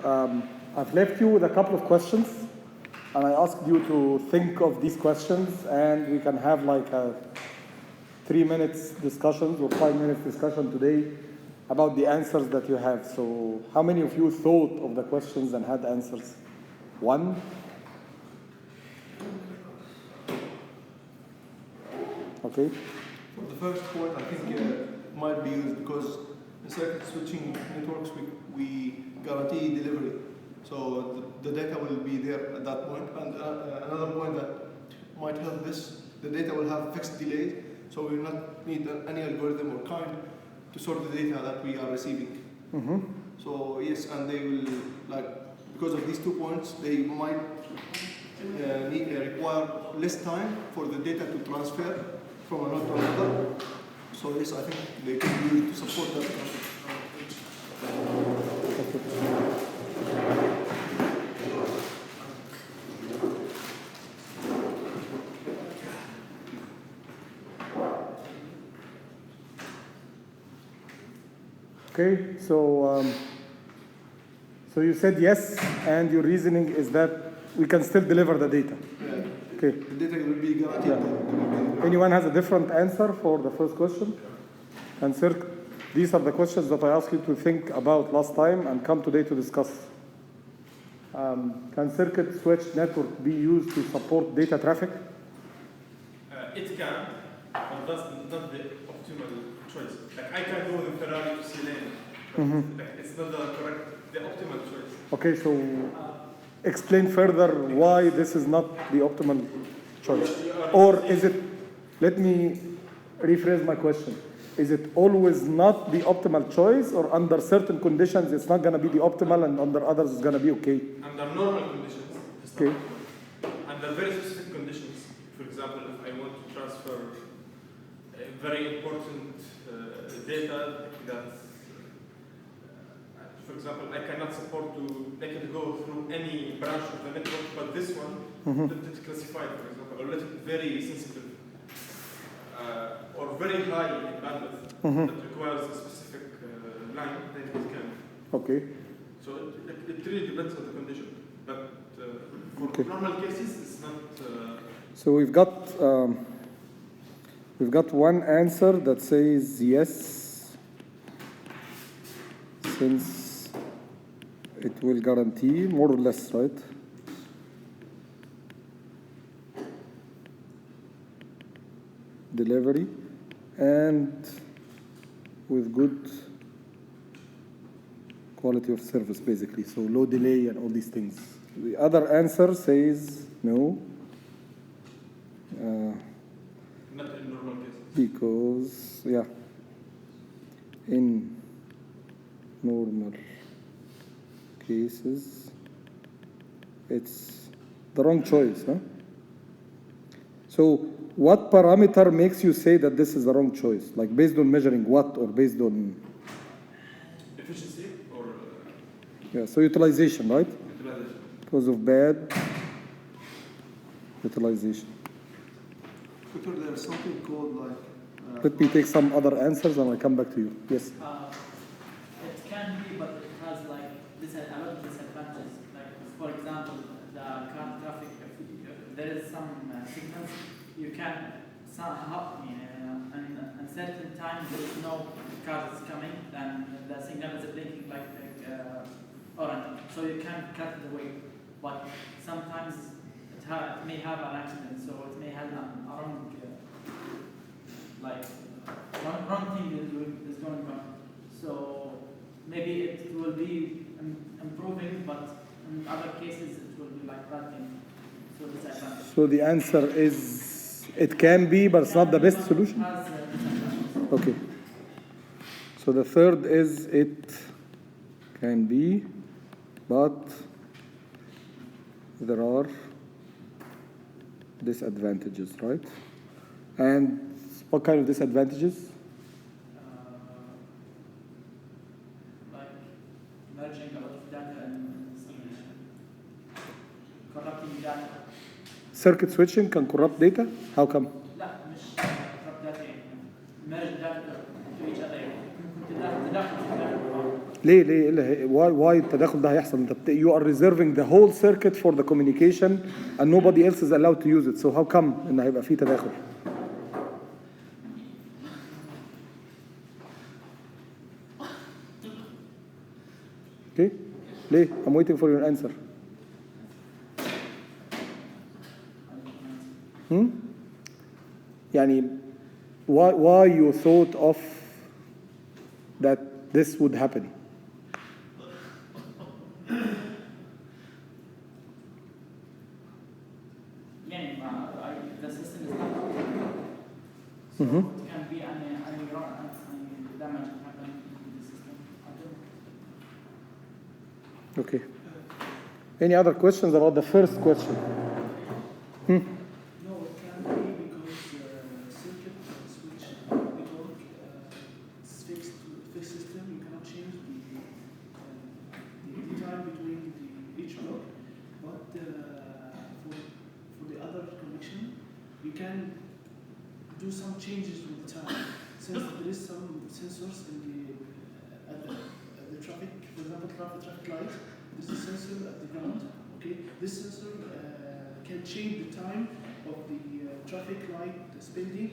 I've left you with a couple of questions, and I asked you to think of these questions, and we can have like a 3 minutes discussion or 5 minutes discussion today about the answers that you have. So how many of you thought of the questions and had answers? One? Okay. For the first point, I think it might be used because in circuit switching networks, we guarantee delivery. So the data will be there at that point. And another point that might help this, the data will have fixed delays, so we will not need any algorithm or kind to sort the data that we are receiving. Mm-hmm. So yes, and they will, like, because of these 2 points, they might require less time for the data to transfer from a node to another. So yes, I think they can be used to support that. Okay, so you said yes, and your reasoning is that we can still deliver the data. Yeah. Okay. The data will be guaranteed. Yeah. Anyone has a different answer for the first question? And sir, these are the questions that I asked you to think about last time and come today to discuss. Can circuit switch network be used to support data traffic? It can, but that's not the optimal choice. Like I can go with Ferrari to Silene, but like, it's not the optimal choice. Okay, so explain further why this is not the optimal choice. Or is it, let me rephrase my question. Is it always not the optimal choice, or under certain conditions it's not going to be the optimal and under others it's going to be okay? Under normal conditions, it's Okay. not optimal. Under very specific conditions, for example, if I want to transfer very important data that, for example, I cannot support to make it go through any branch of the network, but this one, let it classified, for example, or let it very sensitive, or very high in bandwidth that requires a specific line, then it can. Okay. So it really depends on the condition, but for Okay. normal cases, it's not. So we've got one answer that says yes, since it will guarantee more or less, right? Delivery and with good quality of service, basically. So low delay and all these things. The other answer says no. Not in normal cases. Because, yeah, in normal cases, it's the wrong choice, huh? So what parameter makes you say that this is the wrong choice? Like based on measuring what, or based on? Efficiency or Yeah, so utilization, right? utilization. Because of bad utilization. Victor, there's something called like. Let me take some other answers and I'll come back to you. Yes. It can be, but it has like a lot of disadvantages. Like, for example, the car traffic, if there is some signals, you can somehow, in certain times there is no car is coming, and the signal is blinking like orange. So you can cut it away. But sometimes it may have an accident, so it may have a wrong. Wrong thing is going on. So maybe it will be improving, but in other cases it will be like bad thing. So disadvantage. So the answer is it can be, but it's not the best solution? Has disadvantages. Okay. So the third is it can be, but there are disadvantages, right? And what kind of disadvantages? Like merging a lot of data and corrupting data. Circuit switching can corrupt data? How come? لا مش corrupt data merge data to each other. ممكن تدخل في data. ليه why التداخل ده هيحصل؟ انت you are reserving the whole circuit for the communication and nobody else is allowed to use it, so how come ان هيبقى فيه تداخل؟ Okay, ليه؟ I'm waiting for your answer. يعني why you thought of that this would happen? The system is not optimal. So it can be any damage happening to the system. I don't know. Okay. Any other questions about the first question? No, it can be because circuit switch network is fixed system. You cannot change the time between each block. But for the other connection, you can do some changes with the time. Since there is some sensors in the traffic, for example, traffic light. There's a sensor at the ground. Okay, this sensor can change the time of the traffic light spending,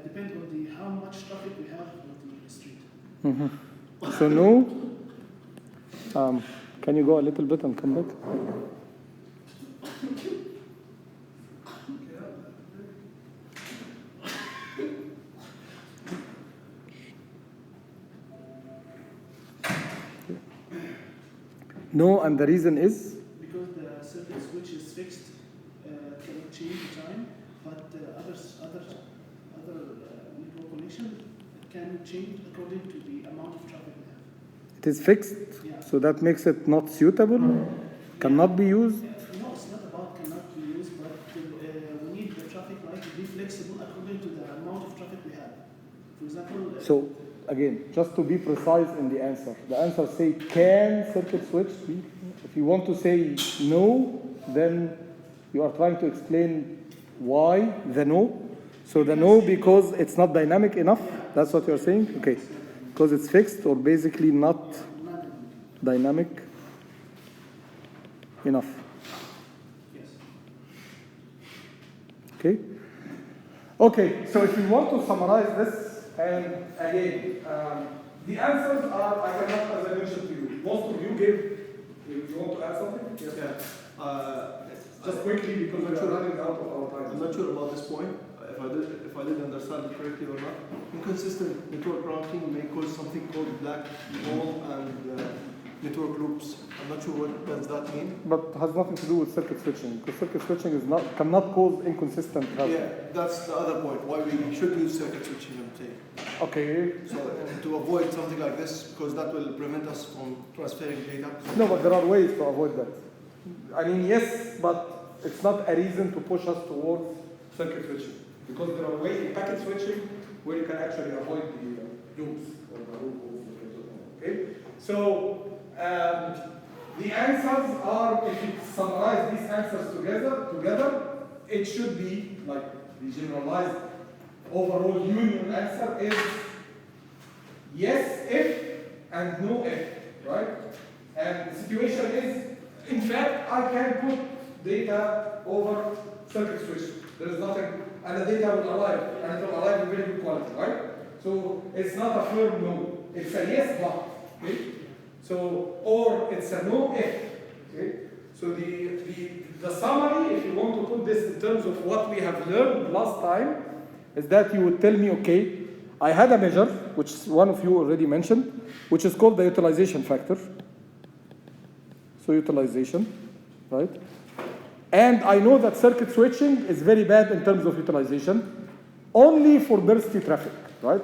depending on how much traffic we have on the street. So no. Can you go a little bit and come back? No, and the reason is? Because the circuit switch is fixed, cannot change the time, but other network connection can change according to the amount of traffic we have. It is fixed, Yeah. so that makes it not suitable, cannot be used. No, it's not about cannot be used, but we need the traffic light to be flexible according to the amount of traffic we have. For example, So again, just to be precise in the answer say can circuit switch be? If you want to say no, then you are trying to explain why the no. So the no because it's not dynamic enough. That's what you're saying? Okay. Because it's fixed or basically not dynamic enough. yes. Okay? Okay, so if you want to summarize this, and again, the answers are, I cannot, as I mentioned to you, most of you gave, you want to add something? Yes. Yeah. Just quickly, because we're running out of our I'm time. not sure about this point, if I did understand it correctly or not. Inconsistent network routing may cause something called black hole and network loops. I'm not sure what does that mean. But has nothing to do with circuit switching, because circuit switching is cannot cause inconsistent routing. Yeah, that's the other point, why we should use circuit switching, I'm saying. Okay. So to avoid something like this, because that will prevent us from transferring data. No, but there are ways to avoid that. I mean, yes, but it's not a reason to push us towards circuit switching. Because there are ways in packet switching where you can actually avoid the loops or the loopholes. Okay? So the answers are, if you summarize these answers together, it should be like the generalized overall union answer is yes if and no if, right? And the situation is, in fact, I can put data over circuit switch. There is nothing, and the data will arrive, and it will arrive in very good quality, right? So it's not a firm no, it's a yes but, okay? So, or it's a no if, okay? So the summary, if you want to put this in terms of what we have learned last time, is that you would tell me, okay, I had a measure, which one of you already mentioned, which is called the utilization factor. So utilization, right? And I know that circuit switching is very bad in terms of utilization, only for bursty traffic, right?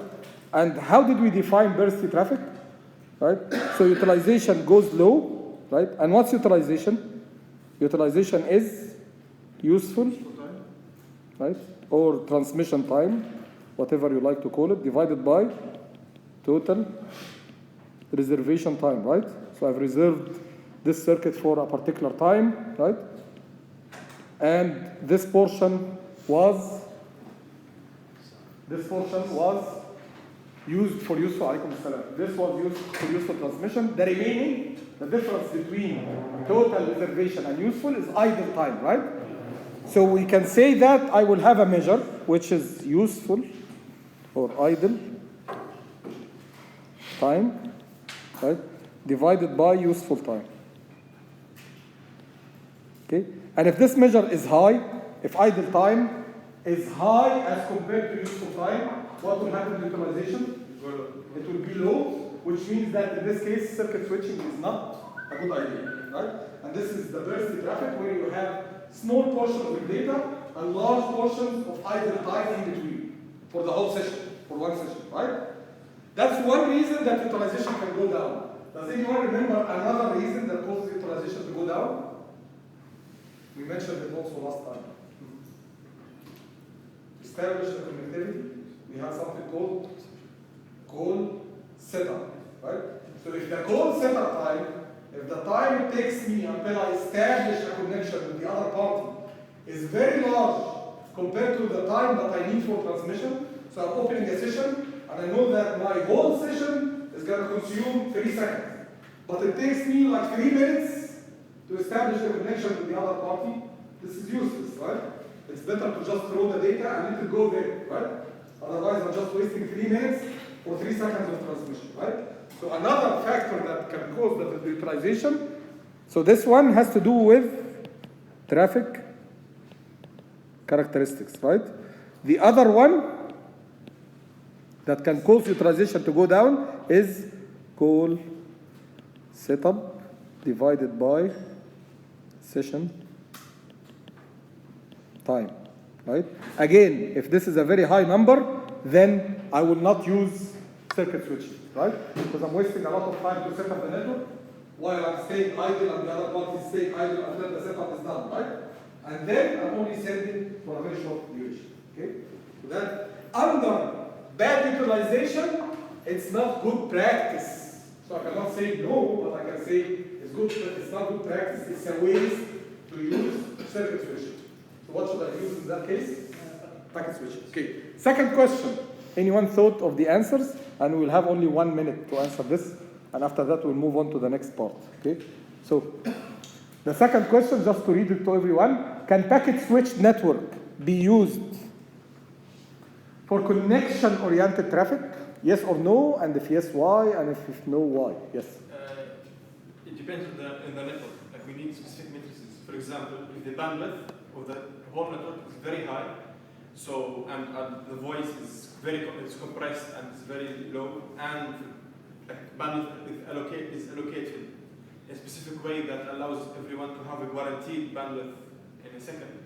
And how did we define bursty traffic, right? So utilization goes low, right? And what's utilization? Utilization is useful, right? Or transmission time, whatever you like to call it, divided by total reservation time, right? So I've reserved this circuit for a particular time, right? And this portion was used for useful, alaykum assalam. This was used for useful transmission. The remaining, the difference between total reservation and useful is idle time, right? So we can say that I will have a measure which is useful or idle time, right, divided by useful time. Okay? And if this measure is high, if idle time is high as compared to useful time, what will happen to utilization? It will be low, which means that in this case, circuit switching is not a good idea, right? And this is the bursty traffic where you have small portions of data and large portions of idle time in between for the whole session, for one session, right? That's one reason that utilization can go down. Does anyone remember another reason that causes utilization to go down? We mentioned it also last time. To establish the connectivity, we have something called call setup, right? So if the call setup time, if the time it takes me until I establish a connection with the other party is very large compared to the time that I need for transmission, so I'm opening a session and I know that my whole session is going to consume 3 seconds. But it takes me like 3 minutes to establish a connection with the other party. This is useless, right? It's better to just throw the data and let it go there, right? Otherwise, I'm just wasting 3 minutes or 3 seconds of transmission, right? So another factor that can cause the utilization, so this one has to do with traffic characteristics, right? The other one that can cause utilization to go down is call setup divided by session time, right? Again, if this is a very high number, then I will not use circuit switching, right? Because I'm wasting a lot of time to set up the network while I'm staying idle and the other party is staying idle until the setup is done, right? And then I'm only sending for a very short duration, okay? So that under bad utilization, it's not good practice. So I cannot say no, but I can say it's good, it's not good practice, it's a waste to use circuit switching. So what should I use in that case? Packet switching. Okay. Second question. Anyone thought of the answers? And we'll have only 1 minute to answer this. And after that, we'll move on to the next part. Okay. So the second question, just to read it to everyone, can packet switch network be used for connection-oriented traffic? Yes or no? And if yes, why? And if no, why? Yes. It depends on the network. Like we need specific matrices. For example, if the bandwidth of the whole network is very high, so and the voice is it's compressed and it's very low, and bandwidth is allocated in a specific way that allows everyone to have a guaranteed bandwidth in a second,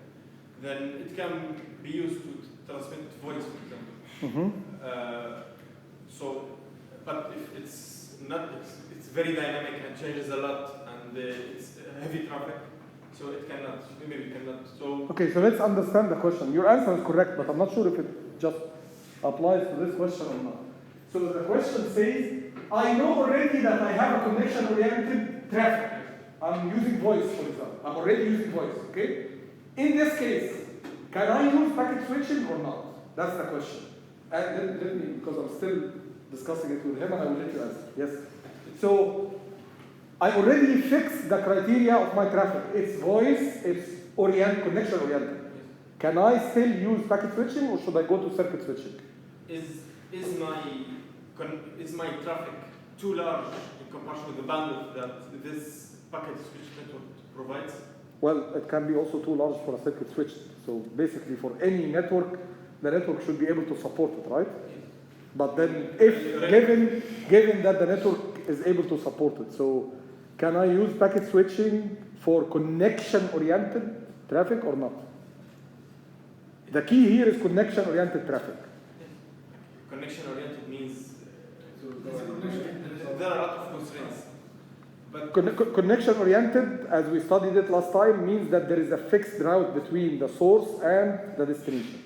then it can be used to transmit voice, for example. But if it's not, it's very dynamic and changes a lot, and it's heavy traffic, so it cannot. Maybe it cannot. So okay, so let's understand the question. Your answer is correct, but I'm not sure if it just applies to this question or not. So the question says, I know already that I have a connection-oriented traffic. I'm using voice, for example. I'm already using voice, okay? In this case, can I use packet switching or not? That's the question. And let me, because I'm still discussing it with him, and I will let you answer. Yes? So, I already fixed the criteria of my traffic. It's voice, it's connection-oriented. Can I still use packet switching, or should I go to circuit switching? Is my traffic too large in comparison with the bandwidth that this packet switch network provides? Well, it can be also too large for a circuit switch. So basically, for any network, the network should be able to support it, right? But then, if given that the network is able to support it, so can I use packet switching for connection-oriented traffic or not? The key here is connection-oriented traffic. Connection-oriented means there are a lot of constraints. But connection-oriented, as we studied it last time, means that there is a fixed route between the source and the destination.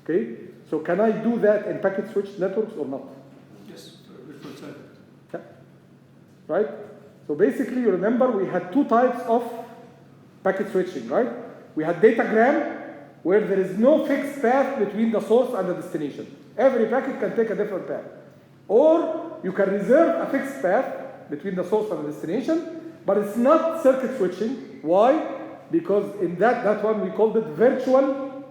Okay? So can I do that in packet switch networks or not? Yes, for circuit. Yeah. Right? So basically, you remember we had 2 types of packet switching, right? We had datagram, where there is no fixed path between the source and the destination. Every packet can take a different path. Or you can reserve a fixed path between the source and the destination, but it's not circuit switching. Why? Because in that one we called it virtual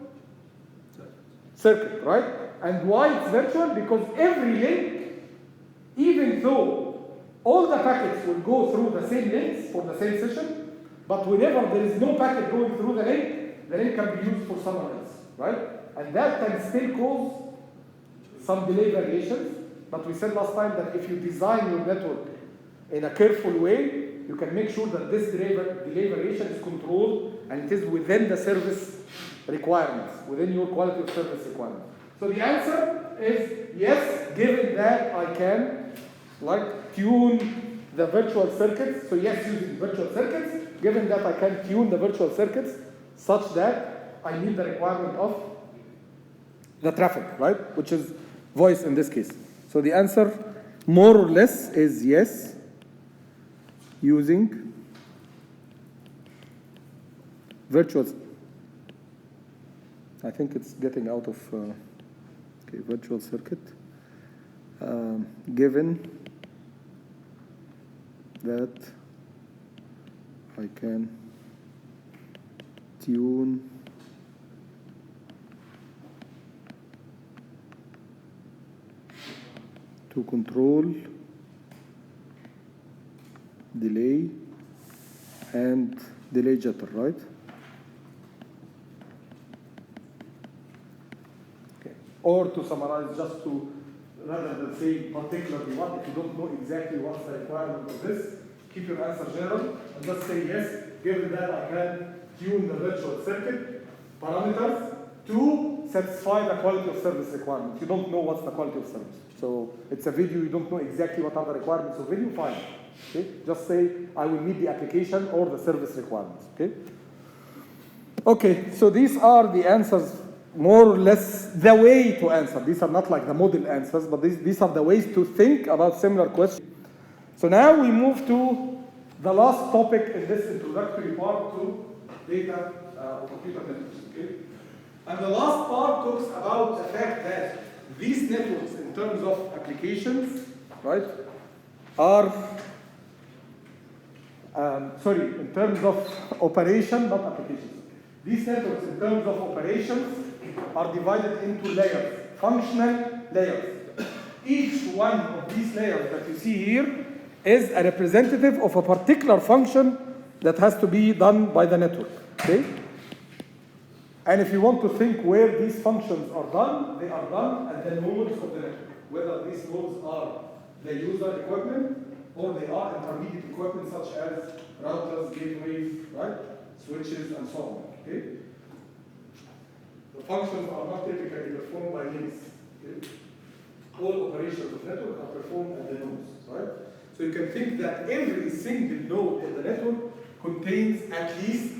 circuit, right? And why it's virtual? Because every link, even though all the packets will go through the same links for the same session, but whenever there is no packet going through the link can be used for someone else, right? And that can still cause some delay variations, but we said last time that if you design your network in a careful way, you can make sure that this delay variation is controlled and it is within the service requirements, within your quality of service requirements. So the answer is yes, given that I can tune the virtual circuits. So yes, using virtual circuits, given that I can tune the virtual circuits such that I meet the requirement of the traffic, right? Which is voice in this case. So the answer more or less is yes, using virtual. I think it's getting out of virtual circuit. Given that I can tune to control delay and delay jitter, right? Okay. Or to summarize, just to rather than say particularly what, if you don't know exactly what's the requirement of this, keep your answer general and just say yes, given that I can tune the virtual circuit parameters to satisfy the quality of service requirements. You don't know what's the quality of service. So it's a video, you don't know exactly what are the requirements of video, fine. Okay? Just say, I will meet the application or the service requirements. Okay? Okay, so these are the answers, more or less the way to answer. These are not like the model answers, but these are the ways to think about similar questions. So now we move to the last topic in this introductory part to data computer networks. Okay? And the last part talks about the fact that these networks, in terms of applications, right, are, in terms of operation, not applications. These networks, in terms of operations, are divided into layers, functional layers. Each one of these layers that you see here is a representative of a particular function that has to be done by the network. Okay? And if you want to think where these functions are done, they are done at the nodes of the network. Whether these nodes are the user equipment or they are intermediate equipment such as routers, gateways, right, switches, and so on. Okay? The functions are not typically performed by links. Okay? All operations of network are performed at the nodes, right? So you can think that every single node in the network contains at least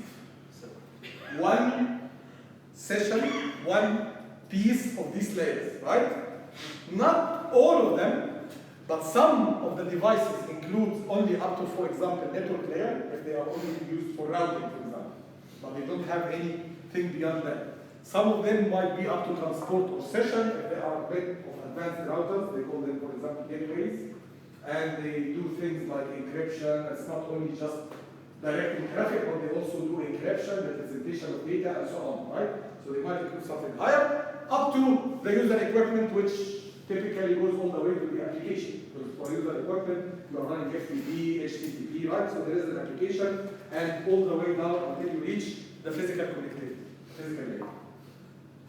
one session, one piece of these layers, right? Not all of them, but some of the devices include only up to, for example, network layer, if they are only used for routing, for example. But they don't have anything beyond that. Some of them might be up to transport or session, if they are a bit of advanced routers, they call them, for example, gateways. And they do things like encryption. It's not only just directing traffic, but they also do encryption, representation of data, and so on, right? So they might include something higher, up to the user equipment, which typically goes all the way to the application. Because for user equipment, you are running FTP, HTTP, right? So there is an application, and all the way down until you reach the physical connectivity, physical layer.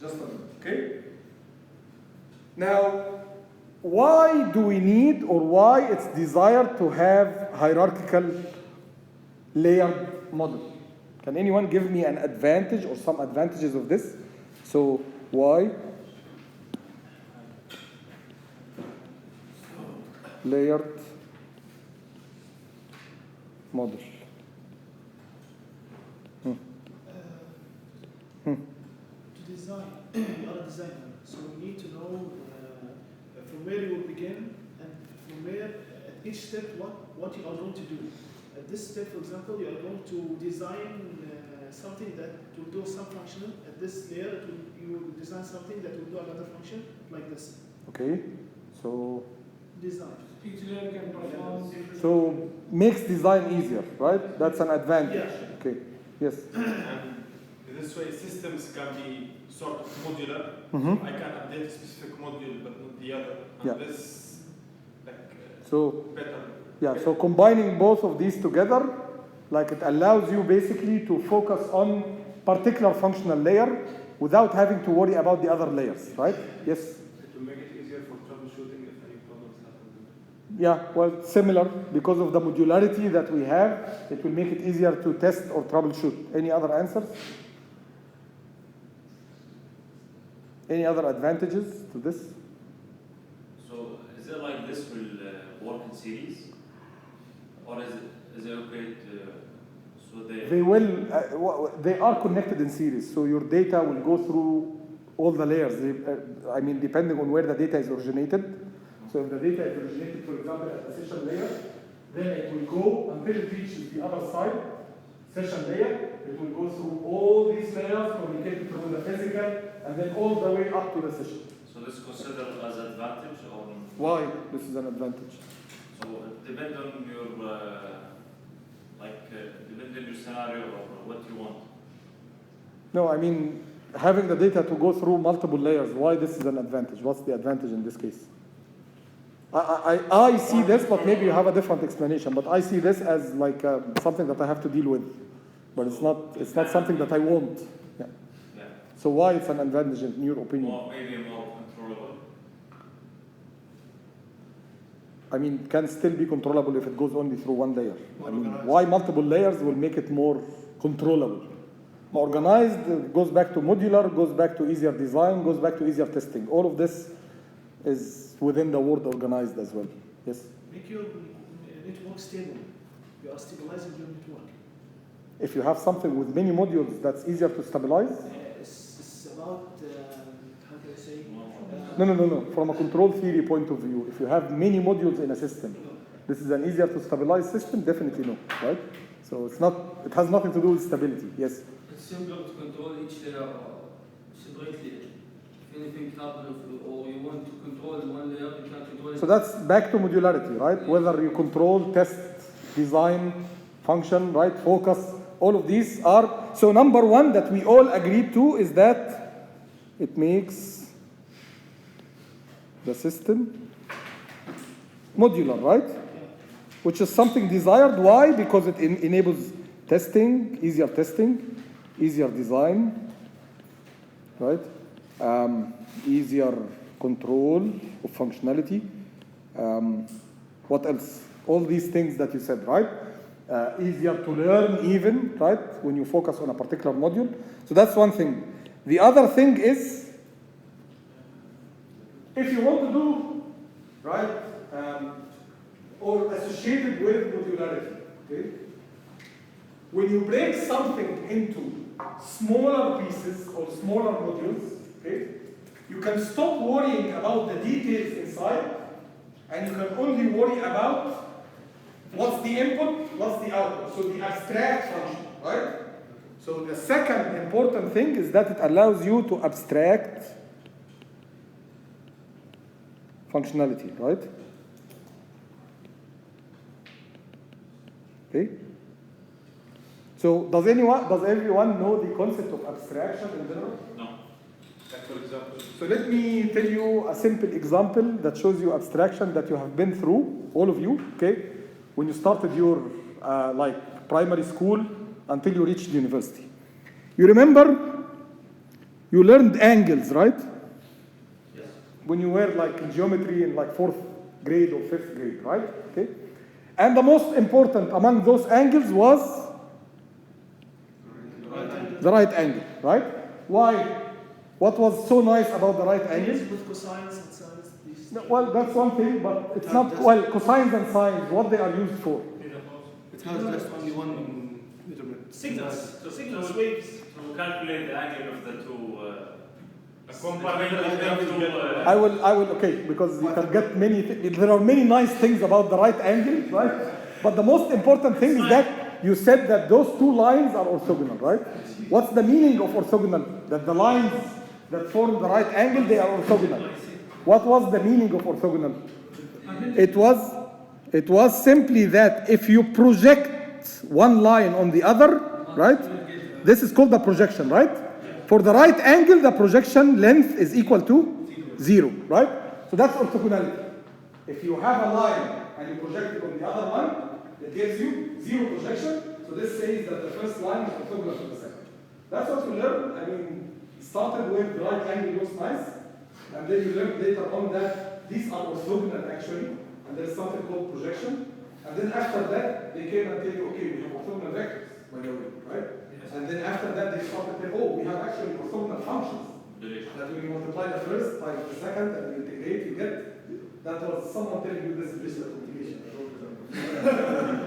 Just a minute, okay? Now, why do we need, or why it's desired to have hierarchical layered model? Can anyone give me an advantage or some advantages of this? So why layered model? To design, you are a designer, so you need to know from where you will begin and from where at each step what you are going to do. At this step, for example, you are going to design something that will do some function. At this layer, you will design something that will do another function like this. Okay, so design. Each layer can perform different. So makes design easier, right? That's an advantage. Yeah. Okay. Yes. And this way, systems can be sort of modular. Mhm. I can update a specific module, but not the other. Yeah. And this, like, So better. yeah. So combining both of these together, like it allows you basically to focus on particular functional layer without having to worry about the other layers, right? Yes. It will make it easier for troubleshooting if any problems happen. Yeah, well, similar, because of the modularity that we have, it will make it easier to test or troubleshoot. Any other answers? Any other advantages to this? So is it like this will work in series, or is it okay to so They will, they are connected in series, so your data will go through all the layers. I mean, depending on where the data is originated. So if the data is originated, for example, at the session layer, then it will go until it reaches the other side, session layer. It will go through all these layers, communicated through the physical, and then all the way up to the session. so this considered as advantage or Why? This is an advantage. so it depends on your depend on your scenario or what you want. No, I mean, having the data to go through multiple layers, why this is an advantage? What's the advantage in this case? I see this, but maybe you have a different explanation, but I see this as like something that I have to deal with. But it's not something that I want. Yeah. Yeah. So why it's an advantage in your opinion? Maybe more controllable. I mean, it can still be controllable if it goes only through one layer. More I mean, organized. why multiple layers will make it more controllable? More organized, goes back to modular, goes back to easier design, goes back to easier testing. All of this is within the word organized as well. Yes? Make your network stable. You are stabilizing your network. If you have something with many modules that's easier to stabilize? It's about, how can I say? No. From a control theory point of view, if you have many modules in a system, this is an easier to stabilize system? Definitely no, right? So it has nothing to do with stability. Yes? It's simpler to control each layer separately. If anything happens or you want to control one layer, you can control it. So that's back to modularity, right? Whether you control, test, design, function, right? Focus, all of these are. So number one that we all agreed to is that it makes the system modular, right? Which is something desired. Why? Because it enables testing, easier design, right? Easier control of functionality. What else? All these things that you said, right? Easier to learn even, right? When you focus on a particular module. So that's one thing. The other thing is, if you want to do, right, or associated with modularity, okay? When you break something into smaller pieces or smaller modules, okay, you can stop worrying about the details inside, and you can only worry about what's the input, what's the output. So the abstract function, right? So the second important thing is that it allows you to abstract functionality, right? Okay. So does everyone know the concept of abstraction in general? No. Like for example, So let me tell you a simple example that shows you abstraction that you have been through, all of you, okay? When you started your like primary school until you reached university. You remember you learned angles, right? Yes. When you were like in geometry in like 4th grade or 5th grade, right? Okay. And the most important among those angles was the right angle, right? Why? What was so nice about the right angle? With cosines and sines. These No, well, that's one thing, but it's not, well, cosines and sines, what they are used for. It has just only one measurement. signals, So- signals, so- waves. To calculate the angle of the two. I will, okay, because you can get many, there are many nice things about the right angle, right? But the most important thing is that you said that those two lines are orthogonal, right? What's the meaning of orthogonal? That the lines that form the right angle, they are orthogonal. What was the meaning of orthogonal? It was simply that if you project one line on the other, right? This is called the projection, right? For the right angle, the projection length is equal to 0, right? So that's orthogonality. If you have a line and you project it on the other one, it gives you 0 projection. So this says that the first line is orthogonal to the second. That's what we learned. I mean, started with the right angle looks nice, and then you learned later on that these are orthogonal actually, and there's something called projection. And then after that, they came and tell you, okay, we have orthogonal vectors, by the way, right? And then after that, they started to say, oh, we have actually orthogonal functions. That when you multiply the first by the second and you integrate, you get, that was someone telling you this visual communication.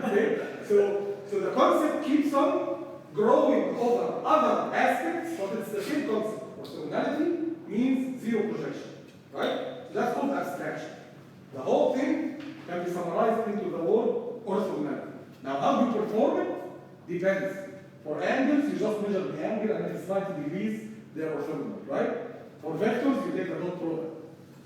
Okay? So the concept keeps on growing over other aspects, but it's the same concept. Orthogonality means 0 projection, right? So that's called abstraction. The whole thing can be summarized into the word orthogonality. Now, how you perform it depends. For angles, you just measure the angle, and if it's 90 degrees, they are orthogonal, right? For vectors, you take the dot product.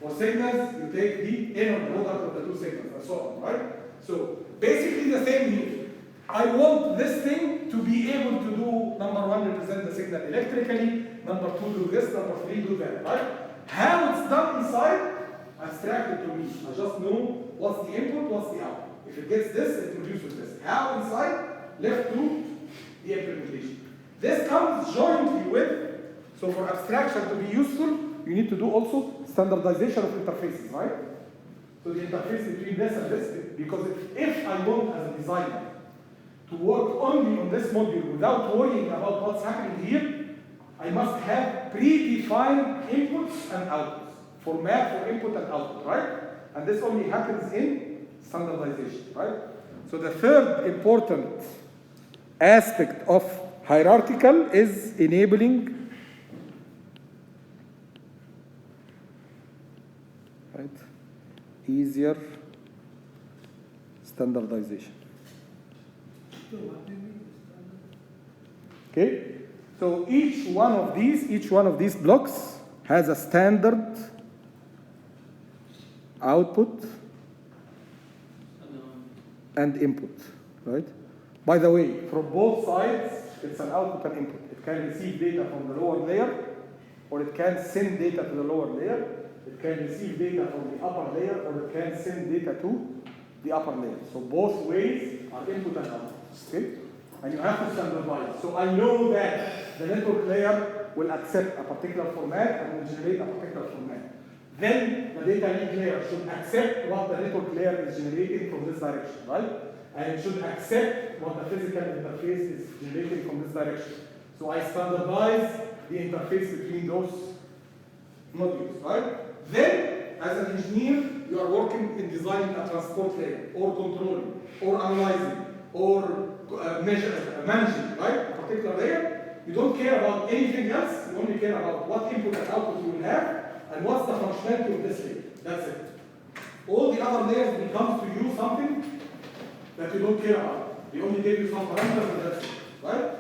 For signals, you take the inner product of the two signals, and so on, right? So basically the same here. I want this thing to be able to do, number 1, represent the signal electrically, number 2, do this, number 3, do that, right? How it's done inside, abstracted to me. I just know what's the input, what's the output. If it gets this, it produces this. How inside, left to the implementation. This comes jointly with, so for abstraction to be useful, you need to do also standardization of interfaces, right? So the interface between this and this, because if I want as a designer to work only on this module without worrying about what's happening here, I must have predefined inputs and outputs, format for input and output, right? And this only happens in standardization, right? So the third important aspect of hierarchical is enabling easier standardization. Okay? So each one of these blocks has a standard output and input, right? By the way, from both sides, it's an output and input. It can receive data from the lower layer, or it can send data to the lower layer. It can receive data from the upper layer, or it can send data to the upper layer. So both ways are input and output, okay? And you have to standardize. So I know that the network layer will accept a particular format and will generate a particular format. Then the data link layer should accept what the network layer is generating from this direction, right? And it should accept what the physical interface is generating from this direction. So I standardize the interface between those modules, right? Then, as an engineer, you are working in designing a transport layer, or controlling, or analyzing, or managing, right? A particular layer. You don't care about anything else. You only care about what input and output you will have, and what's the functionality of this layer. That's it. All the other layers become to you something that you don't care about. They only give you some parameters and that's it, right?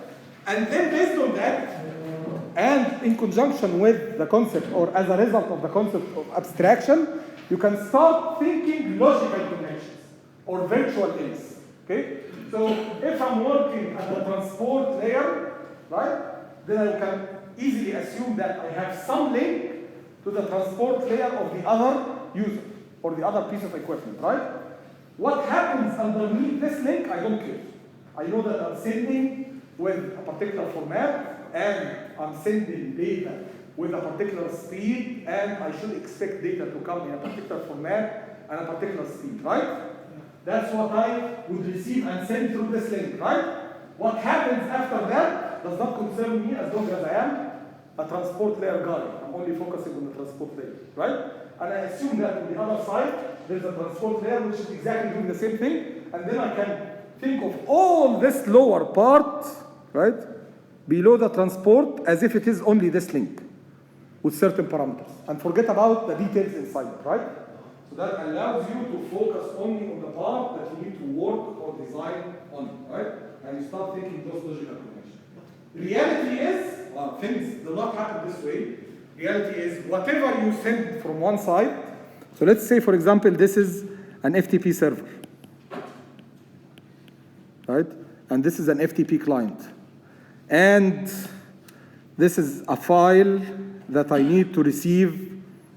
And then based on that, and in conjunction with the concept, or as a result of the concept of abstraction, you can start thinking logical connections, or virtual links, okay? So if I'm working at the transport layer, right, then I can easily assume that I have some link to the transport layer of the other user, or the other piece of equipment, right? What happens underneath this link, I don't care. I know that I'm sending with a particular format, and I'm sending data with a particular speed, and I should expect data to come in a particular format and a particular speed, right? That's what I would receive and send through this link, right? What happens after that does not concern me as long as I am a transport layer guy. I'm only focusing on the transport layer, right? And I assume that on the other side, there's a transport layer which is exactly doing the same thing, and then I can think of all this lower part, right, below the transport as if it is only this link with certain parameters, and forget about the details inside it, right? So that allows you to focus only on the part that you need to work or design on, right? And you start thinking those logical connections. Reality is, things do not happen this way. Reality is, whatever you send from one side, so let's say, for example, this is an FTP server, right? And this is an FTP client. And this is a file that I need to receive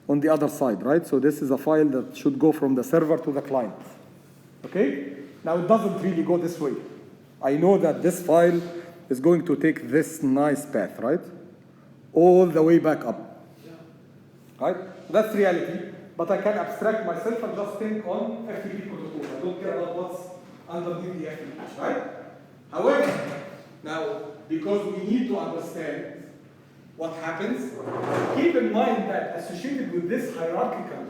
on the other side, right? So this is a file that should go from the server to the client, okay? Now it doesn't really go this way. I know that this file is going to take this nice path, right? All the way back up, right? That's reality, but I can abstract myself and just think on FTP protocol. I don't care about what's underneath the FTP, right? However, now, because we need to understand what happens, keep in mind that associated with this hierarchical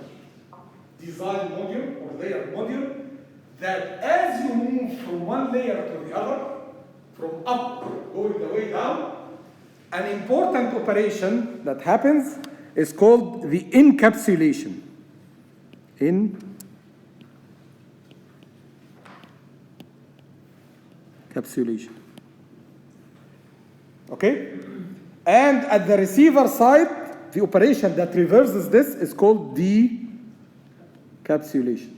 design module or layer module, that as you move from one layer to the other, from up going the way down, an important operation that happens is called the encapsulation. Encapsulation. Okay? And at the receiver side, the operation that reverses this is called decapsulation.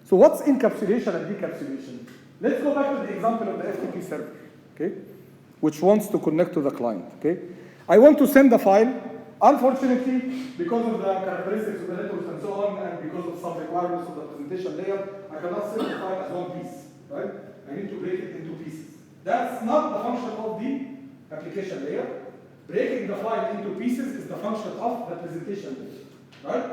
So what's encapsulation and decapsulation? Let's go back to the example of the FTP server, okay, which wants to connect to the client, okay? I want to send a file. Unfortunately, because of the characteristics of the networks and so on, and because of some requirements of the presentation layer, I cannot send the file as one piece, right? I need to break it into pieces. That's not the function of the application layer. Breaking the file into pieces is the function of the presentation layer, right?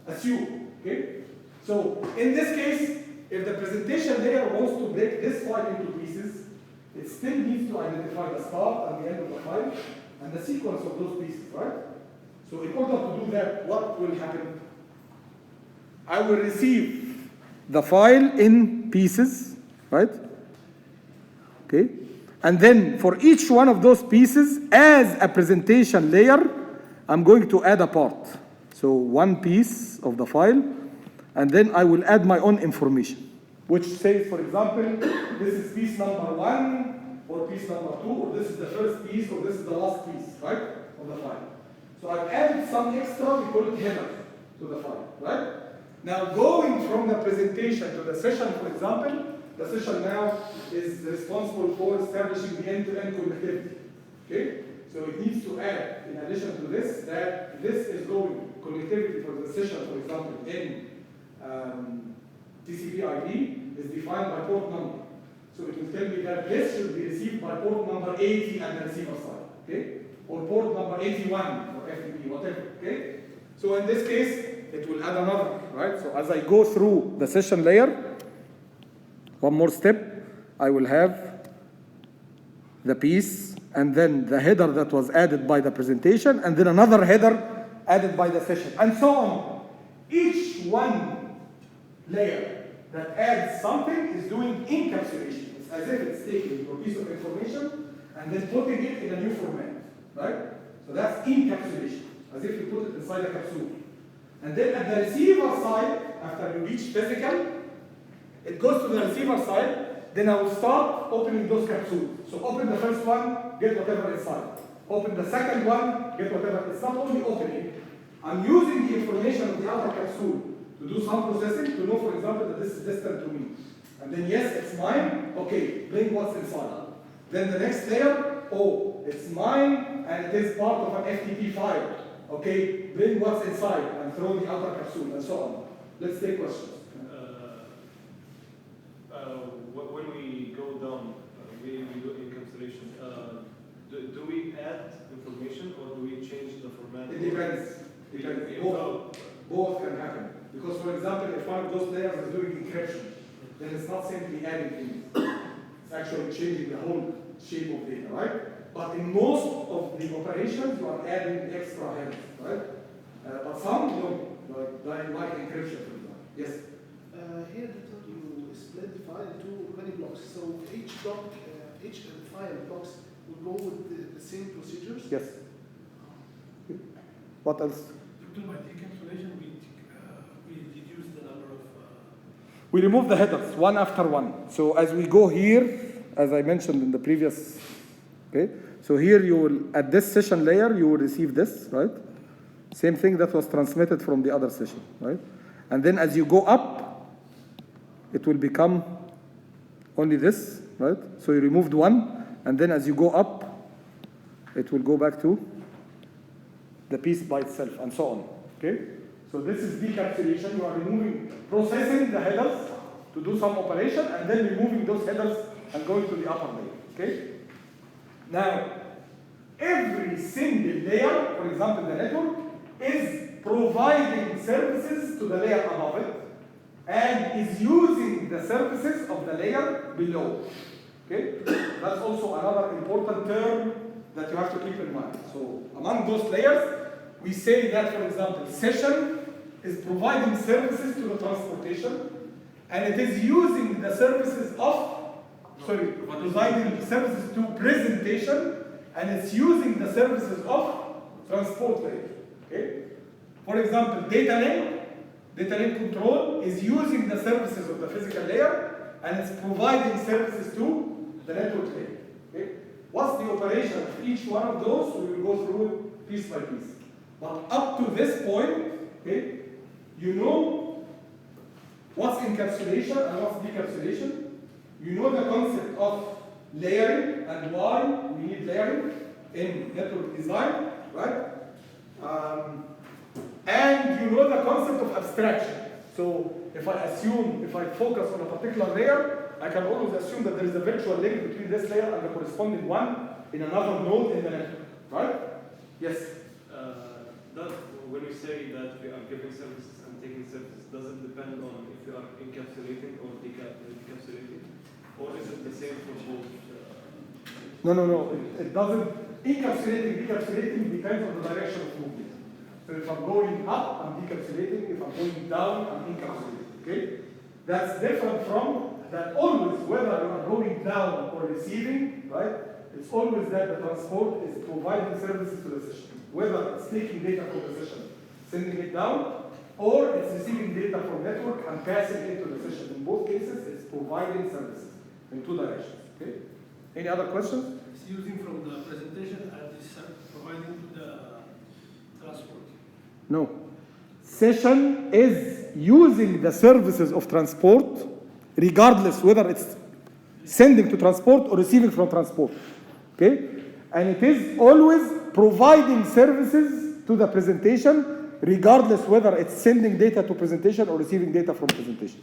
Assume, okay? So in this case, if the presentation layer wants to break this file into pieces, it still needs to identify the start and the end of the file and the sequence of those pieces, right? So in order to do that, what will happen? I will receive the file in pieces, right? Okay? And then for each one of those pieces, as a presentation layer, I'm going to add a part. So one piece of the file, and then I will add my own information, which says, for example, this is piece number 1, or piece number 2, or this is the first piece, or this is the last piece, right, of the file. So I've added some extra, we call it header, to the file, right? Now going from the presentation to the session, for example, the session now is responsible for establishing the end-to-end connectivity, okay? So it needs to add, in addition to this, that this is going connectivity for the session, for example, in TCP IP is defined by port number. So it will tell me that this should be received by port number 80 at the receiver side, okay? Or port number 81 for FTP, whatever, okay? So in this case, it will add another, right? So as I go through the session layer, one more step, I will have the piece, and then the header that was added by the presentation, and then another header added by the session, and so on. Each one layer that adds something is doing encapsulation. It's as if it's taking your piece of information and then putting it in a new format, right? So that's encapsulation, as if you put it inside a capsule. And then at the receiver side, after you reach physical, it goes to the receiver side, then I will start opening those capsules. So open the first one, get whatever inside. Open the second one, get whatever. It's not only opening. I'm using the information of the outer capsule to do some processing, to know, for example, that this is distant to me. And then, yes, it's mine. Okay, bring what's inside. Then the next layer, oh, it's mine, and it is part of an FTP file. Okay, bring what's inside, and throw the outer capsule, and so on. Let's take questions. When we go down, we do encapsulation. Do we add information or do we change the format? It depends. Both can happen. Because, for example, if one of those layers is doing encryption, then it's not simply adding things. It's actually changing the whole shape of data, right? But in most of the operations, you are adding extra headers, right? But some don't, like encryption, for example. Yes? Here you split the file into many blocks. So each block, each file blocks will go with the same procedures? Yes. What else? By decapsulation, we reduce the number of... We remove the headers one after one. So as we go here, as I mentioned in the previous, okay? So here you will, at this session layer, you will receive this, right? Same thing that was transmitted from the other session, right? And then as you go up, it will become only this, right? So you removed one, and then as you go up, it will go back to the piece by itself, and so on, okay? So this is decapsulation. You are removing, processing the headers to do some operation, and then removing those headers and going to the upper layer, okay? Now, every single layer, for example, the network, is providing services to the layer above it, and is using the services of the layer below, okay? That's also another important term that you have to keep in mind. So, among those layers, we say that, for example, session is providing services to the transportation, and it is using the services of, providing services to presentation, and it's using the services of transport layer, okay? For example, data link control is using the services of the physical layer, and it's providing services to the network layer, okay? What's the operation of each one of those? We will go through it piece by piece. But up to this point, okay, you know what's encapsulation and what's decapsulation. You know the concept of layering and why we need layering in network design, right? And you know the concept of abstraction. So if I focus on a particular layer, I can always assume that there is a virtual link between this layer and the corresponding one in another node in the network, right? Yes? That when we say that we are giving services and taking services, does it depend on if you are encapsulating or decapsulating? Or is it the same for both? No. It doesn't. Encapsulating, decapsulating depends on the direction of movement. So if I'm going up, I'm decapsulating. If I'm going down, I'm encapsulating. Okay? That's different from that always, whether you are going down or receiving, right? It's always that the transport is providing services to the session. Whether it's taking data from the session, sending it down, or it's receiving data from network and passing it to the session. In both cases, it's providing services in two directions. Okay? Any other questions? It's using from the presentation and it's providing to the transport. No. Session is using the services of transport, regardless whether it's sending to transport or receiving from transport. Okay? And it is always providing services to the presentation, regardless whether it's sending data to presentation or receiving data from presentation.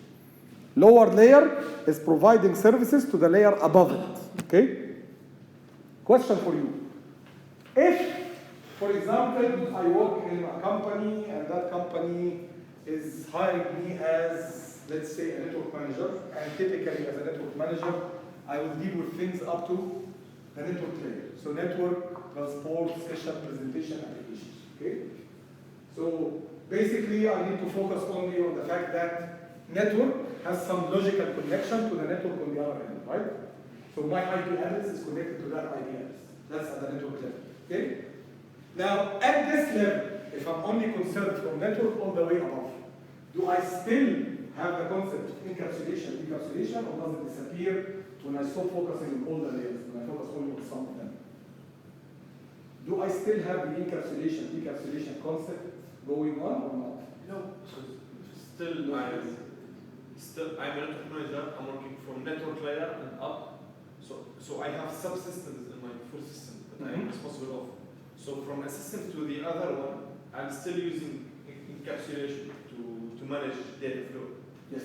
Lower layer is providing services to the layer above it. Okay? Question for you. If, for example, I work in a company and that company is hiring me as, let's say, a network manager, and typically as a network manager, I will deal with things up to the network layer. So network, transport, session, presentation, applications. Okay? So basically, I need to focus only on the fact that network has some logical connection to the network on the other end, right? So my IP address is connected to that IP address. That's at the network level. Okay? Now, at this level, if I'm only concerned from network all the way above, do I still have the concept of encapsulation, decapsulation, or does it disappear when I stop focusing on all the layers, when I focus only on some of them? Do I still have the encapsulation, decapsulation concept going on or not? No. So still, I'm a network manager. I'm working from network layer and up. So I have subsystems in my full system that I am responsible of. So from a system to the other one, I'm still using encapsulation to manage data flow. Yes.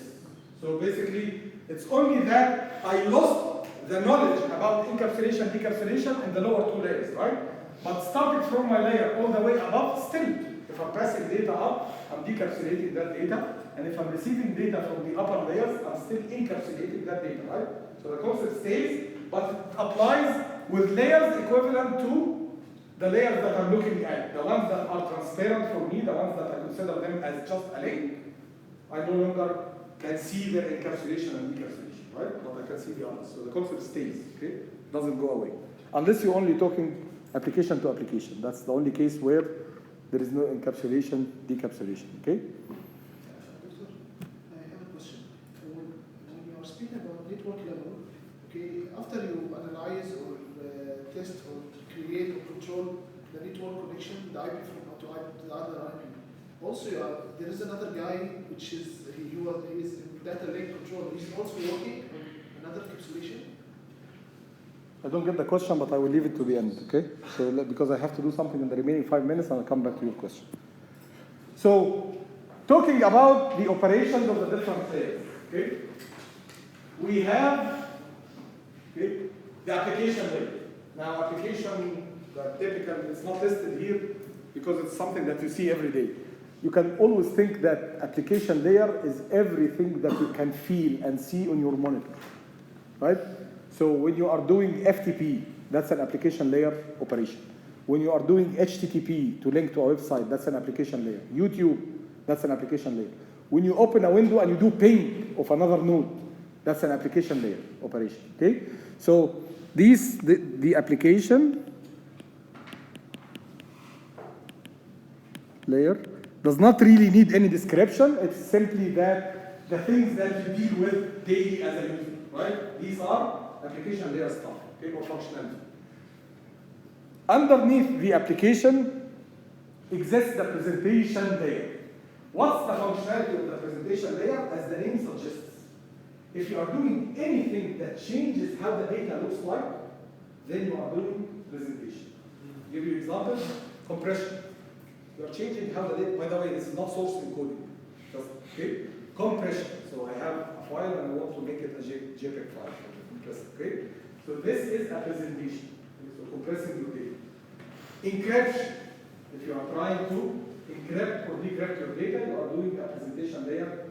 So basically, it's only that I lost the knowledge about encapsulation, decapsulation in the lower two layers, right? But starting from my layer all the way above, still, if I'm passing data up, I'm decapsulating that data. And if I'm receiving data from the upper layers, I'm still encapsulating that data, right? So the concept stays, but it applies with layers equivalent to the layers that I'm looking at. The ones that are transparent for me, the ones that I consider them as just a link, I no longer can see their encapsulation and decapsulation, right? But I can see the others. So the concept stays, okay? It doesn't go away. Unless you're only talking application to application. That's the only case where there is no encapsulation, decapsulation, okay? Doctor, I have a question. When you are speaking about network level, okay, after you analyze or test or create or control the network connection, the IP from to the other IP. Also, there is another guy which is he is in data link control. He's also working on another encapsulation. I don't get the question, but I will leave it to the end, okay? So because I have to do something in the remaining 5 minutes, and I'll come back to your question. So, talking about the operations of the different layers, okay? We have the application layer. Now, application, typically, it's not listed here because it's something that you see every day. You can always think that application layer is everything that you can feel and see on your monitor, right? So when you are doing FTP, that's an application layer operation. When you are doing HTTP to link to a website, that's an application layer. YouTube, that's an application layer. When you open a window and you do ping of another node, that's an application layer operation, okay? So the application layer does not really need any description. It's simply that the things that you deal with daily as a user, right? These are application layer stuff, okay, or functionality. Underneath the application exists the presentation layer. What's the functionality of the presentation layer? As the name suggests, if you are doing anything that changes how the data looks like, then you are doing presentation. Give you an example, compression. You are changing how the data, by the way, this is not source encoding. Just, okay? Compression. So I have a file and I want to make it a JPEG file. Okay? So this is a presentation. So compressing your data. Encryption. If you are trying to encrypt or decrypt your data, you are doing a presentation layer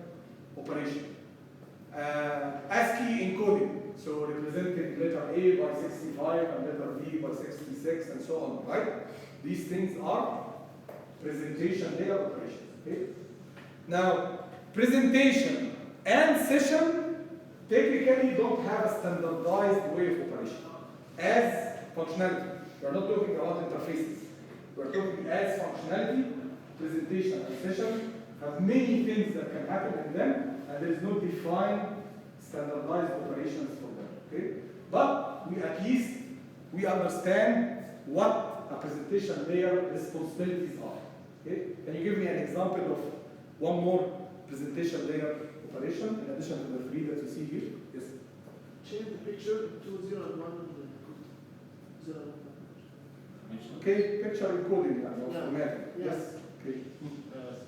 operation. ASCII encoding. So representing letter A by 65 and letter B by 66 and so on, right? These things are presentation layer operations. Okay? Now, presentation and session technically don't have a standardized way of operation as functionality. We're not talking about interfaces. We're talking as functionality. Presentation and session have many things that can happen in them, and there is no defined standardized operations for them. Okay? But we at least we understand what a presentation layer responsibilities are. Okay? Can you give me an example of one more presentation layer operation in addition to the 3 that you see here? Yes. Change the picture to 0 and 1 and 0 and 1. Okay, picture encoding, formatting. Yeah. Yes. Okay.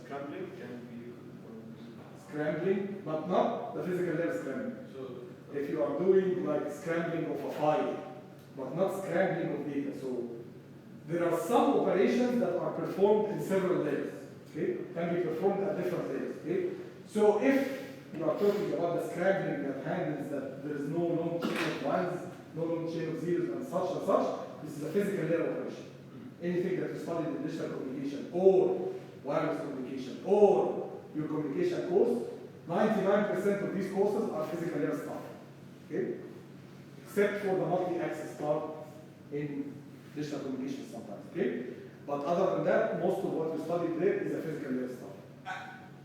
Scrambling can be Scrambling, but not the physical layer scrambling. so If you are doing like scrambling of a file, but not scrambling of data. So there are some operations that are performed in several layers. Okay, can be performed at different layers. Okay, so if you are talking about the scrambling that handles that there is no long chain of ones, no long chain of zeros, and such, this is a physical layer operation. Anything that you study in digital communication or wireless communication or your communication course, 99% of these courses are physical layer stuff. Okay? Except for the multi-access part in digital communication sometimes. Okay? But other than that, most of what you study there is a physical layer stuff.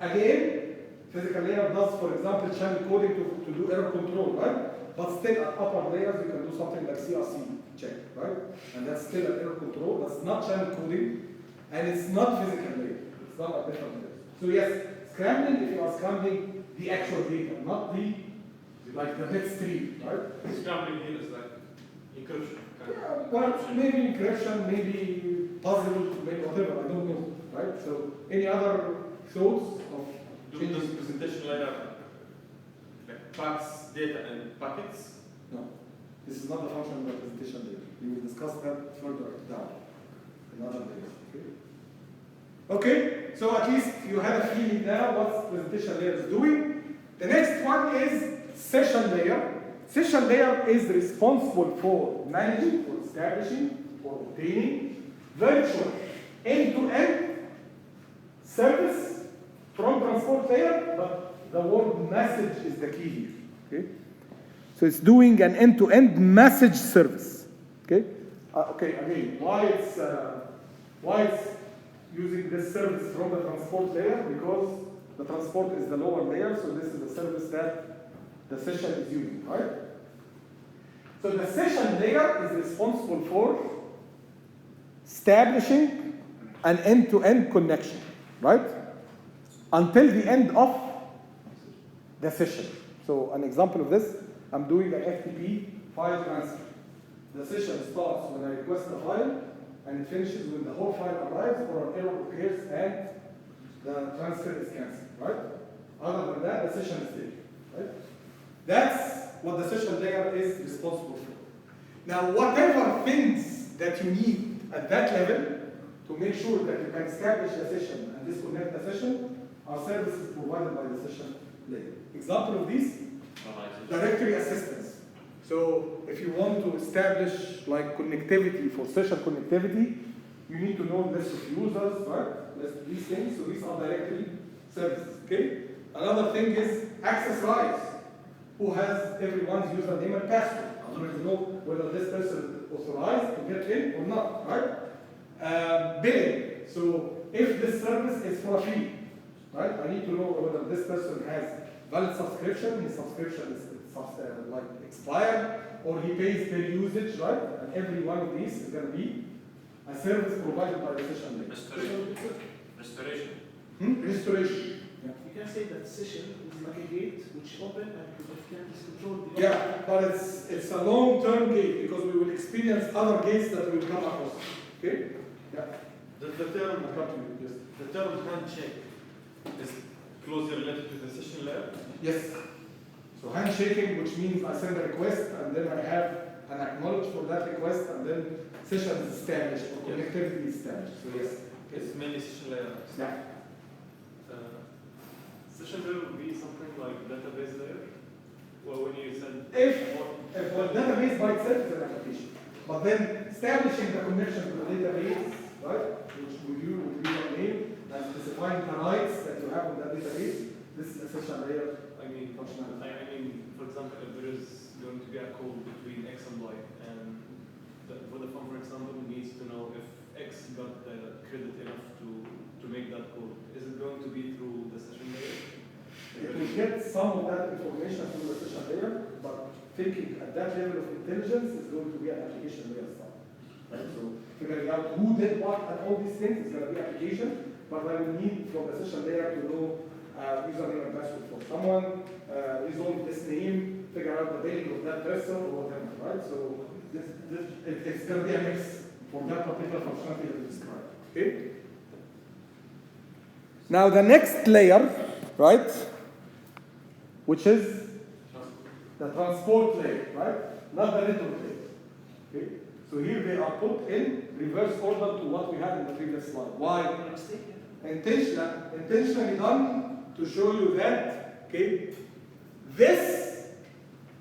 Again, physical layer does, for example, channel coding to do error control, right? But still at upper layers, you can do something like CRC check, right? And that's still an error control. That's not channel coding, and it's not physical layer. It's not a different layer. So yes, scrambling, if you are scrambling the actual data, not the bit stream, right? Scrambling here is like encryption. Yeah, well, maybe encryption, maybe puzzle, maybe whatever, I don't know, right? So any other thoughts of Doing this presentation layer, like packs data and packets. No, this is not the function of the presentation layer. We will discuss that further down in other layers. Okay, so at least you have a feeling now what presentation layer is doing. The next one is session layer. Session layer is responsible for managing, for establishing, for obtaining virtual end-to-end service from transport layer, but the word message is the key here. Okay? So it's doing an end-to-end message service. Okay? Okay, again, why it's using this service from the transport layer? Because the transport is the lower layer, so this is the service that the session is using, right? So the session layer is responsible for establishing an end-to-end connection, right? Until the end of the session. So an example of this, I'm doing an FTP file transfer. The session starts when I request a file, and it finishes when the whole file arrives or an error occurs and the transfer is cancelled, right? Other than that, the session is stable, right? That's what the session layer is responsible for. Now, whatever things that you need at that level to make sure that you can establish a session and disconnect the session are services provided by the session layer. Example of these, directory assistance. So if you want to establish like connectivity for session connectivity, you need to know list of users, right? These things, so these are directory services, okay? Another thing is access rights. Who has everyone's username and password? I want to know whether this person is authorized to get in or not, right? Billing. So if this service is for a fee, right? I need to know whether this person has valid subscription, his subscription is like expired, or he pays per usage, right? And every one of these is going to be a service provided by the session layer. Restoration. Restoration. Yeah. You can say that session is like a gate which open and it can control the Yeah, but it's a long-term gate because we will experience other gates that will come across. Okay? Yeah. The term handshake is closely related to the session layer. Yes. So handshaking, which means I send a request and then I have an acknowledge for that request and then session is established or connectivity is established. So yes. It's mainly session layer. Yeah. Session layer would be something like database layer. Well, when you said If the database by itself is an application, but then establishing the connection to the database, right, which will you a name and specifying the rights that you have on that database, this is a session layer. I mean, for example, if there is going to be a call between X and Y, and Vodafone, for example, needs to know if X got the credit enough to make that call. Is it going to be through the session layer? It will get some of that information through the session layer, but thinking at that level of intelligence is going to be an application layer stuff. Right? So figuring out who did what and all these things is going to be application, but I will need from the session layer to know username and password for someone, resolve this name, figure out the billing of that person or whatever, right? So it's going to be a mix for that particular functionality that we described. Okay? Now the next layer, right, which is the transport layer, right? Not the network layer. Okay? So here they are put in reverse order to what we had in the previous slide. Why? Intentionally done to show you that, okay, this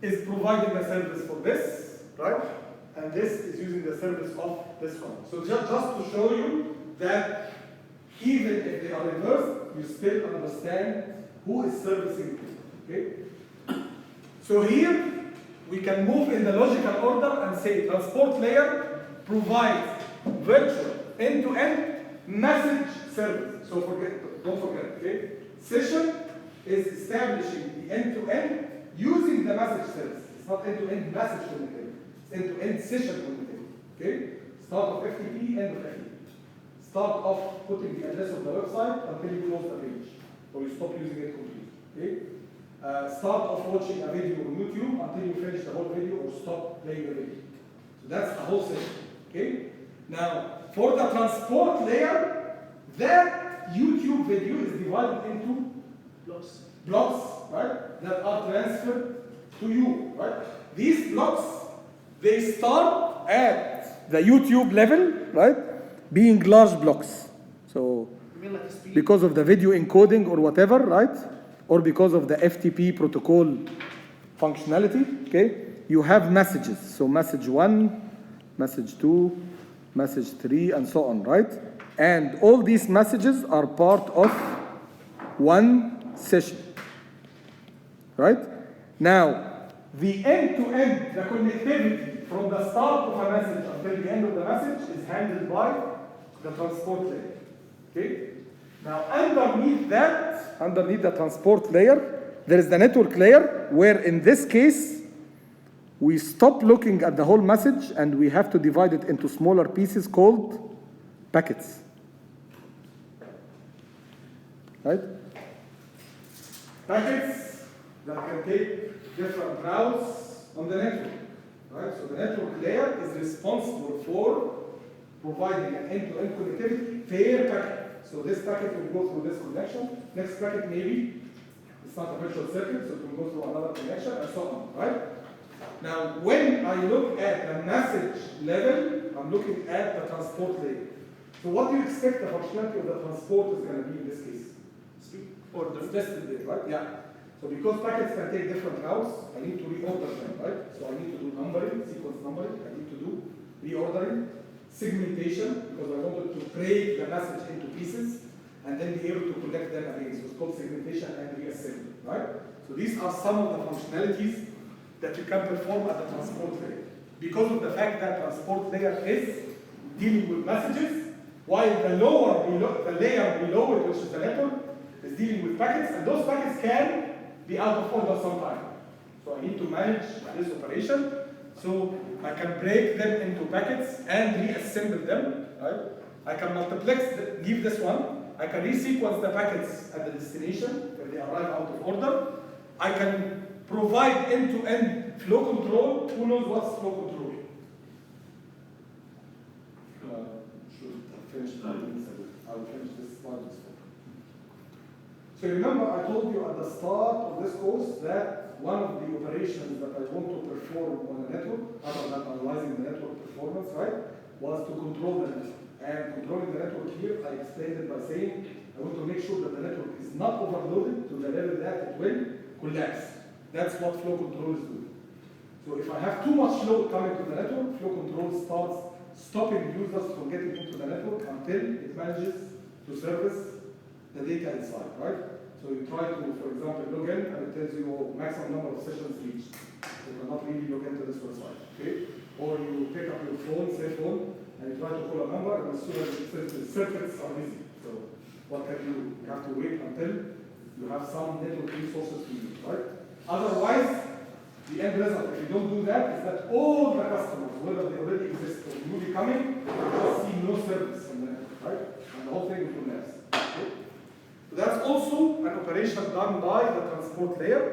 is providing a service for this, right? And this is using the service of this one. So just to show you that even if they are reversed, you still understand who is servicing who, okay? So here, we can move in the logical order and say transport layer provides virtual end-to-end message service. So don't forget, okay? Session is establishing the end-to-end using the message service. It's not end-to-end message connectivity. It's end-to-end session connectivity, okay? Start of FTP, end of FTP. Start off putting the address of the website until you close the page, or you stop using it completely, okay? Start off watching a video on YouTube until you finish the whole video or stop playing the video. So that's the whole session, okay? Now, for the transport layer, that YouTube video is divided into blocks, right? That are transferred to you, right? These blocks, they start at the YouTube level, right? Being large blocks. So, because of the video encoding or whatever, right? Or because of the FTP protocol functionality, okay? You have messages. So message 1, message 2, message 3, and so on, right? And all these messages are part of one session, right? Now, the end-to-end, the connectivity from the start of a message until the end of the message is handled by the transport layer, okay? Now, underneath the transport layer, there is the network layer, where in this case, we stop looking at the whole message and we have to divide it into smaller pieces called packets. Right? Packets that can take different routes on the network. Right? So the network layer is responsible for providing an end-to-end connectivity per packet. So this packet will go through this connection. Next packet maybe it's not a virtual circuit, so it will go through another connection and so on. Right? Now, when I look at the message level, I'm looking at the transport layer. So what do you expect the functionality of the transport is going to be in this case? Order. It's listed there, right? Yeah. So because packets can take different routes, I need to reorder them, right? So I need to do numbering, sequence numbering. I need to do reordering, segmentation, because I wanted to break the message into pieces and then be able to connect them again. So it's called segmentation and reassembly, right? So these are some of the functionalities that you can perform at the transport layer. Because of the fact that transport layer is dealing with messages, while the layer below it, which is the network, is dealing with packets, and those packets can be out of order sometime. So I need to manage this operation, so I can break them into packets and reassemble them, right? I can multiplex, give this one, I can resequence the packets at the destination when they arrive out of order. I can provide end-to-end flow control. Who knows what's flow control? I will finish this slide. So remember, I told you at the start of this course that one of the operations that I want to perform on a network, other than analyzing the network performance, right, was to control the network. And controlling the network here, I explained it by saying I want to make sure that the network is not overloaded to the level that it will collapse. That's what flow control is doing. So if I have too much load coming to the network, flow control starts stopping users from getting into the network until it manages to service the data inside, right? So you try to, for example, log in and it tells you maximum number of sessions reached. You cannot really log into this website, okay? Or you pick up your phone, cell phone, and you try to call a number, and as soon as the circuits are busy. So what can you do? You have to wait until you have some network resources to use, right? Otherwise, the end result, if you don't do that, is that all the customers, whether they already exist or newly coming, will just see no service from the network, right? And the whole thing will collapse. Okay? So that's also an operation done by the transport layer.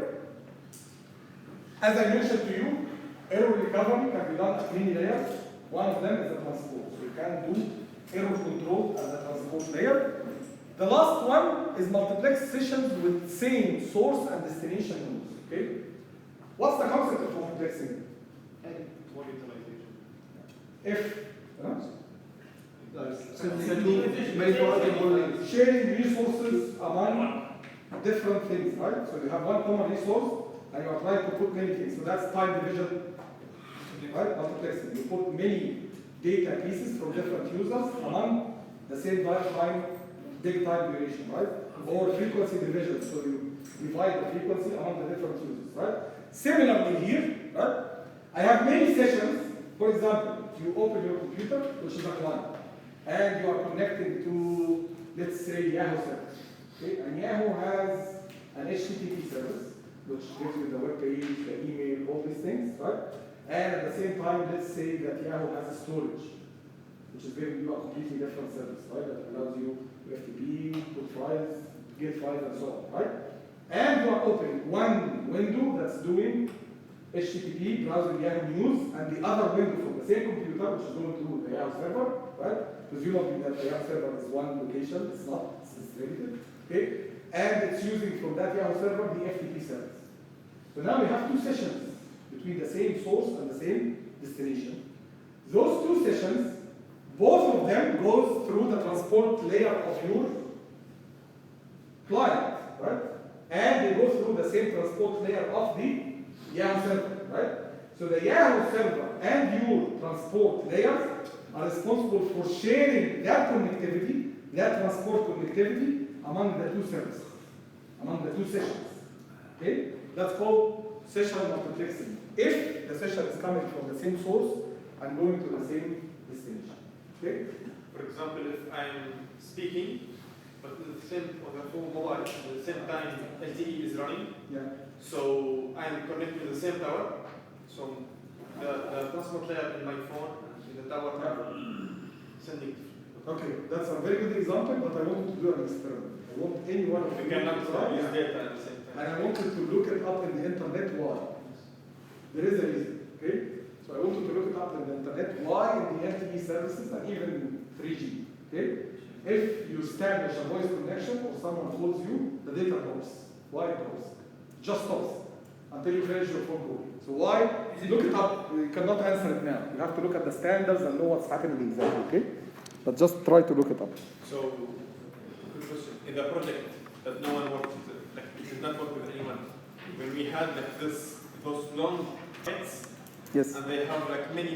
As I mentioned to you, error recovery can be done at many layers. One of them is the transport. So you can do error control at the transport layer. The last one is multiplex sessions with same source and destination nodes. Okay? What's the concept of multiplexing? More utilization. If sharing resources among different things, right? So you have one common resource and you are trying to put many things. So that's time division, right? Multiplexing. You put many data pieces from different users among the same time, big time duration, right? Or frequency division. So you divide the frequency among the different users, right? Similarly here, right? I have many sessions. For example, you open your computer, which is a client, and you are connecting to, let's say, Yahoo service. Okay? And Yahoo has an HTTP service, which gives you the web page, the email, all these things, right? And at the same time, let's say that Yahoo has a storage, which is giving you a completely different service, right? That allows you FTP, put files, get files, and so on, right? And you are opening one window that's doing HTTP, browsing Yahoo News, and the other window from the same computer, which is going to the Yahoo server, right? Presumably that the Yahoo server is one location, it's not, it's distributed, okay? And it's using from that Yahoo server the FTP service. So now we have two sessions between the same source and the same destination. Those two sessions, both of them goes through the transport layer of your client, right? And they go through the same transport layer of the Yahoo server, right? So the Yahoo server and your transport layers are responsible for sharing that connectivity, that transport connectivity among the two services, among the two sessions. Okay? That's called session multiplexing. If the session is coming from the same source and going to the same destination. Okay? For example, if I'm speaking, but at the same on the phone mobile, at the same time LTE is running. Yeah. So I'm connected to the same tower. So the transport layer in my phone in the tower are sending the Okay, that's a very good example, but I want to do an experiment. I want anyone of We you cannot to try, use data at the same and time. I wanted to look it up in the internet why. There is a reason, okay? So I wanted to look it up in the internet why in the LTE services and even 3G, okay? If you establish a voice connection or someone calls you, the data drops. Why it drops? Just stops until you finish your phone call. So why? Look it up. You cannot answer it now. You have to look at the standards and know what's happening exactly, okay? But just try to look it up. So, good question. In the project that no one worked with, like we did not work with anyone, when we had like those long threads, Yes. and they have like many